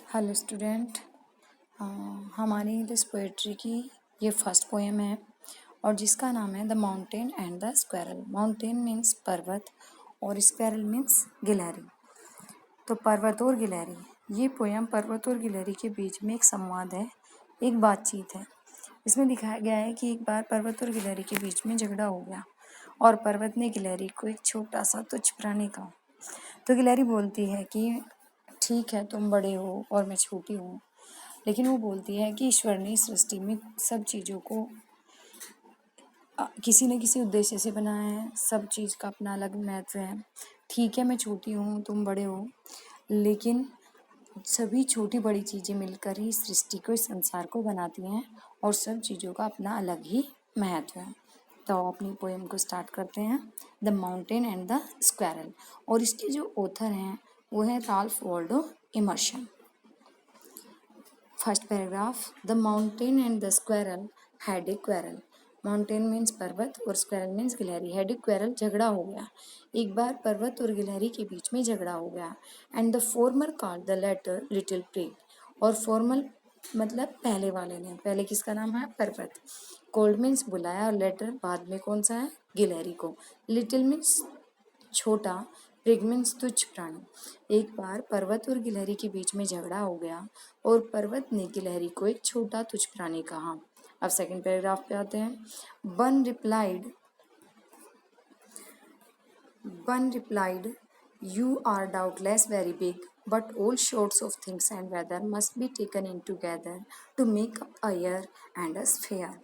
Hello student. हमारी this poetry की ये फर्स्ट पोएम है और जिसका नाम है the mountain and the squirrel. Mountain means पर्वत और स्क्वायरल मीन्स गिलहरी। तो पर्वत और गिलहरी, ये पोएम पर्वत और गिलहरी के बीच में एक संवाद है, एक बातचीत है। इसमें दिखाया गया है कि एक बार पर्वत और गिलहरी के बीच में झगड़ा हो गया और पर्वत ने गिलहरी को एक छोटा सा तुच्छ प्राणी कहा। तो गिलहरी बोलती है कि ठीक है, तुम बड़े हो और मैं छोटी हूँ, लेकिन वो बोलती है कि ईश्वर ने सृष्टि में सब चीज़ों को किसी न किसी उद्देश्य से बनाया है। सब चीज़ का अपना अलग महत्व है। ठीक है, मैं छोटी हूँ, तुम बड़े हो, लेकिन सभी छोटी बड़ी चीज़ें मिलकर ही सृष्टि को, इस संसार को बनाती हैं और सब चीज़ों का अपना अलग ही महत्व है। तो अपनी पोएम को स्टार्ट करते हैं, the mountain and the squirrel. और इसके जो ऑथर हैं वो है Ralph Waldo Emerson. First paragraph, the mountain and the squirrel had a quarrel. Mountain means पर्वत और स्क्वायरल मीन्स गिलहरी। हैड ए क्वेरल, झगड़ा हो गया। एक बार पर्वत और गिलहरी के बीच में झगड़ा हो गया। And the former called the latter little prig. और फॉर्मल मतलब पहले वाले ने, पहले किसका नाम है? पर्वत। कोल्ड मीन्स बुलाया और लेटर बाद में कौन सा है? गिलहरी को। लिटिल मीन्स छोटा, प्रिग मीन्स तुच्छ प्राणी। एक बार पर्वत और गिलहरी के बीच में झगड़ा हो गया और पर्वत ने गिलहरी को एक छोटा तुच्छ प्राणी कहा। अब सेकंड पैराग्राफ पे आते हैं। One replied you are doubtless very big, but all sorts of things and weather must be taken in together to make up a year and a sphere.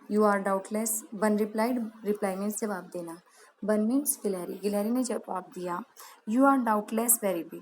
You are doubtless, one replied, reply means जवाब देना। One means गिलहरी, गिलहरी ने जवाब दिया, you are doubtless very big.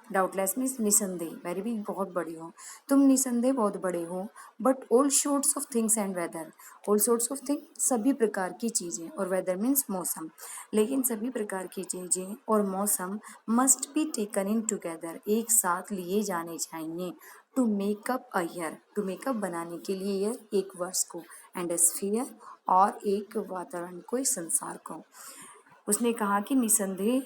Doubtless means निसंदेह, very big बहुत बड़ी हो, तुम निसंदेह बहुत बड़े हो। But all sorts of things and weather, all sorts of thing सभी प्रकार की चीज़ें, और वेदर मीन्स मौसम, लेकिन सभी प्रकार की चीज़ें और मौसम must be taken in together, एक साथ लिए जाने चाहिए। To make up a year, to make up बनाने के लिए ईयर एक वर्ष को, एंड ए स्फीयर और एक वातावरण को, एक संसार को। उसने कहा कि निसंदेह,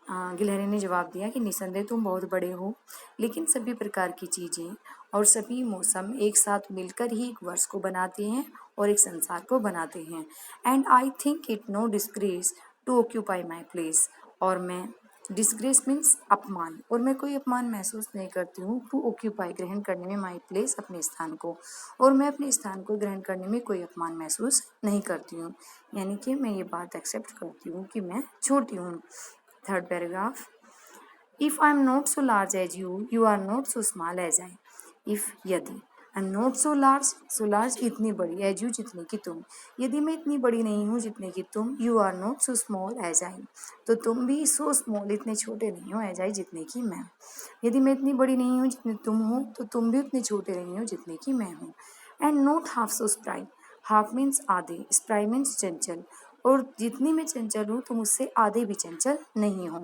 गिलहरी ने जवाब दिया कि निसंदेह तुम बहुत बड़े हो, लेकिन सभी प्रकार की चीज़ें और सभी मौसम एक साथ मिलकर ही एक वर्ष को बनाते हैं और एक संसार को बनाते हैं। And I think it no disgrace to occupy my place, और मैं, डिस्ग्रेस मीन्स अपमान, और मैं कोई अपमान महसूस नहीं करती हूँ टू ऑक्यूपाई ग्रहण करने में, माई प्लेस अपने स्थान को, और मैं अपने स्थान को ग्रहण करने में कोई अपमान महसूस नहीं करती हूँ। यानी कि मैं ये बात एक्सेप्ट करती हूँ कि मैं छोटी हूँ। Third paragraph, if I am not so large as you, you are not so small as I. If, यदि, and not so large, so large इतनी बड़ी, एज यू जितनी की तुम, यदि मैं इतनी बड़ी नहीं हूँ जितने की तुम, you are not so small as I, तो तुम भी सो स्मॉल इतने छोटे नहीं हो, एज आई जितने की मैं। यदि मैं इतनी बड़ी नहीं हूँ जितने तुम हो, तो तुम भी उतने छोटे नहीं हो जितने की मैं हूँ। And not half so spry, half means आधे, स्प्राई मीन्स चंचल, और जितनी मैं चंचल हूँ तुम उससे आधे भी चंचल नहीं हो।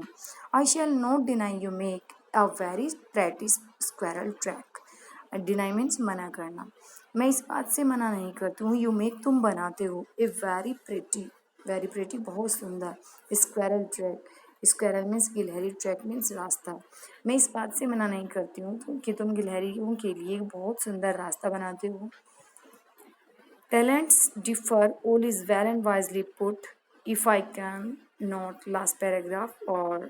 I shall not deny you make a very pretty squirrel track. Deny means मना करना, मैं इस बात से मना नहीं करती हूँ, यू मेक तुम बनाते हो, a very pretty, very pretty बहुत सुंदर, स्क्वायरल ट्रैक, स्क्वायरल मीन्स गिलहरी, ट्रैक मीन्स रास्ता। मैं इस बात से मना नहीं करती हूँ कि तुम गिलहरियों के लिए एक बहुत सुंदर रास्ता बनाते हो। Talents differ, all is well and wisely put. If I can not, last paragraph और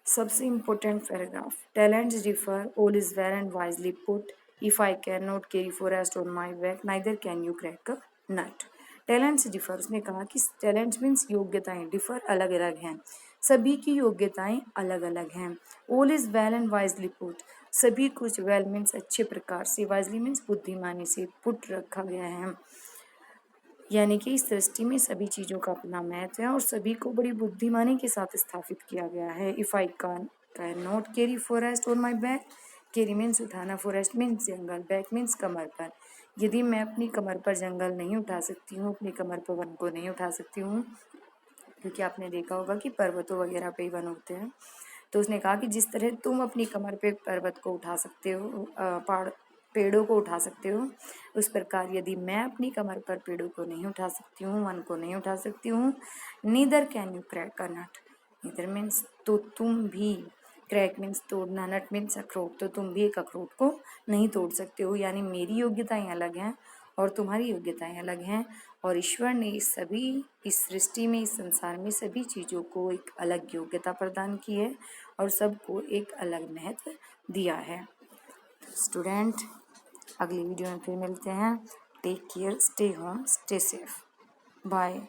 सबसे important paragraph, talents differ, all is well and wisely put. If I can not carry forest on my back, neither can you crack a nut. Talents differ, उसने कहा कि talents means योग्यताएं, differ अलग अलग हैं, सभी की योग्यताएं अलग अलग हैं। All is well and wisely put, सभी कुछ, वेल मीन्स अच्छे प्रकार से, वाइजली मीन्स बुद्धिमानी से, पुट रखा गया है, यानी कि इस सृष्टि में सभी चीज़ों का अपना महत्व है और सभी को बड़ी बुद्धिमानी के साथ स्थापित किया गया है। If I can not carry forest on my back, carry means उठाना, फॉरेस्ट मीन्स जंगल, बैक मीन्स कमर पर। यदि मैं अपनी कमर पर जंगल नहीं उठा सकती हूँ, अपनी कमर पर वन को नहीं उठा सकती हूँ, क्योंकि आपने देखा होगा कि पर्वतों वगैरह पे ही वन होते हैं, तो उसने कहा कि जिस तरह तुम अपनी कमर पे पर्वत को उठा सकते हो, पहाड़ पेड़ों को उठा सकते हो, उस प्रकार यदि मैं अपनी कमर पर पेड़ों को नहीं उठा सकती हूँ, वन को नहीं उठा सकती हूँ, neither can you crack a nut, neither means तो तुम भी क्रैक मीन्स तोड़ना, नट मीन्स अखरोट, तो तुम भी एक अखरोट को नहीं तोड़ सकते हो। यानी मेरी योग्यताएं अलग हैं और तुम्हारी योग्यताएं अलग हैं, और ईश्वर ने इस सृष्टि में, इस संसार में सभी चीज़ों को एक अलग योग्यता प्रदान की है और सबको एक अलग महत्व दिया है। स्टूडेंट, अगली वीडियो में फिर मिलते हैं। Take care, stay home, stay safe, bye.